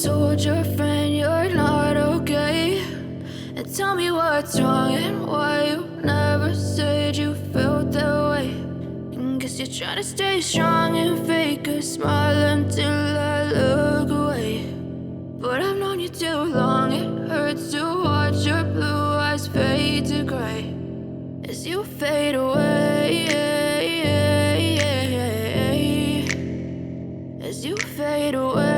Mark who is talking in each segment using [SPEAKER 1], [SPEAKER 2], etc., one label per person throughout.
[SPEAKER 1] told your friend you're not okay. And tell me what's wrong and why you never said you felt that way. And guess you're trying to stay strong and fake a smile until I look away. But I've known you too long, it hurts to watch your blue eyes fade to gray as you fade away, as you fade away.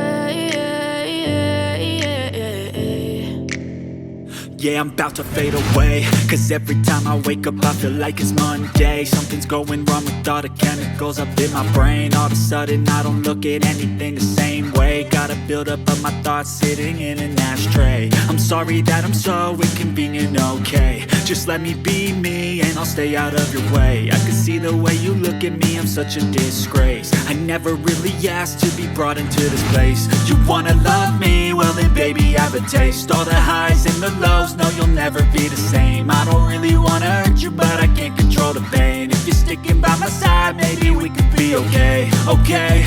[SPEAKER 2] Yeah, I'm about to fade away, cause every time I wake up I feel like it's Monday. Something's going wrong with all the chemicals up in my brain. All of a sudden I don't look at anything the same way. Got a buildup of my thoughts sitting in an ashtray. I'm sorry that I'm so inconvenient, okay. Just let me be me and I'll stay out of your way. I can see the way you look at me, I'm such a disgrace. I never really asked to be brought into this place. You wanna love me? Well then baby have a taste. All the highs and the lows, no you'll never be the same. I don't really wanna hurt you but I can't control the pain. If you're sticking by my side maybe we could be okay. Okay,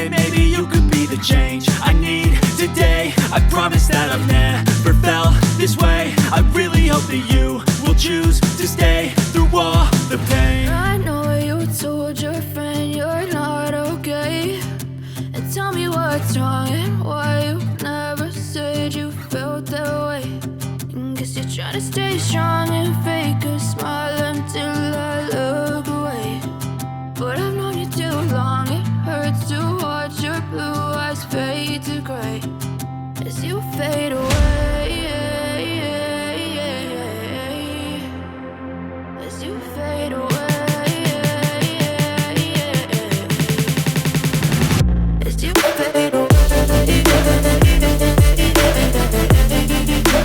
[SPEAKER 2] maybe you could be the change I need today. I promise that I've never felt this way. I really hope that you will choose to stay through all the pain.
[SPEAKER 1] I know you told your friend you're not okay. And tell me what's wrong and why you never said you felt that way. And guess you're trying to stay strong and fake a smile until I look away. But I've known you too long, it hurts to watch your blue eyes fade to gray as you fade away, as you fade away, as you fade away, as you fade away.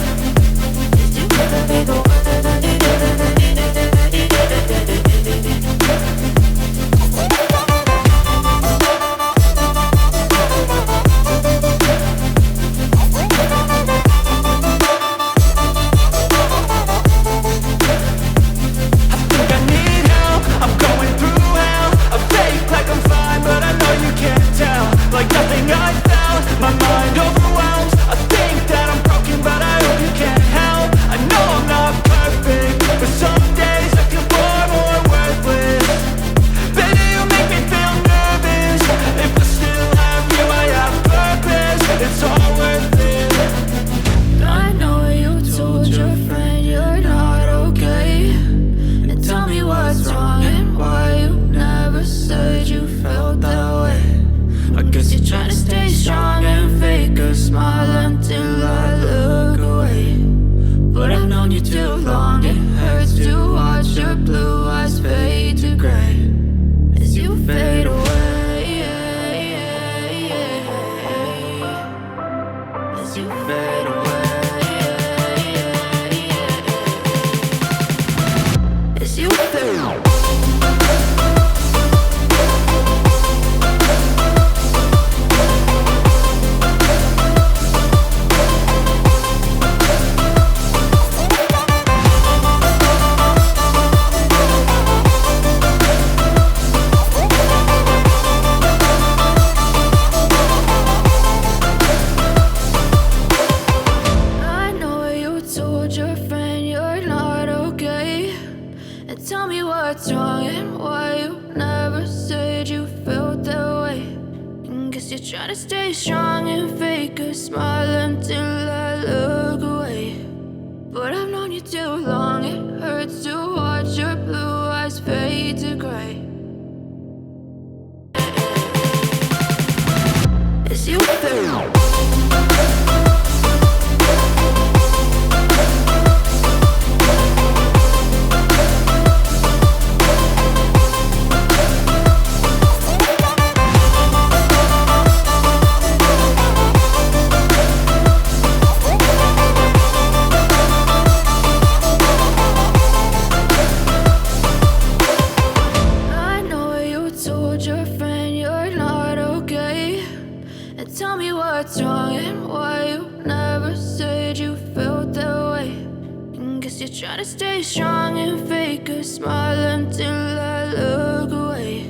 [SPEAKER 1] Try to stay strong and fake a smile until I look away.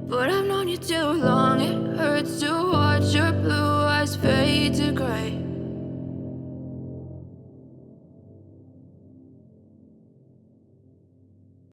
[SPEAKER 1] But I've known you too long, it hurts to watch your blue eyes fade fade to gray.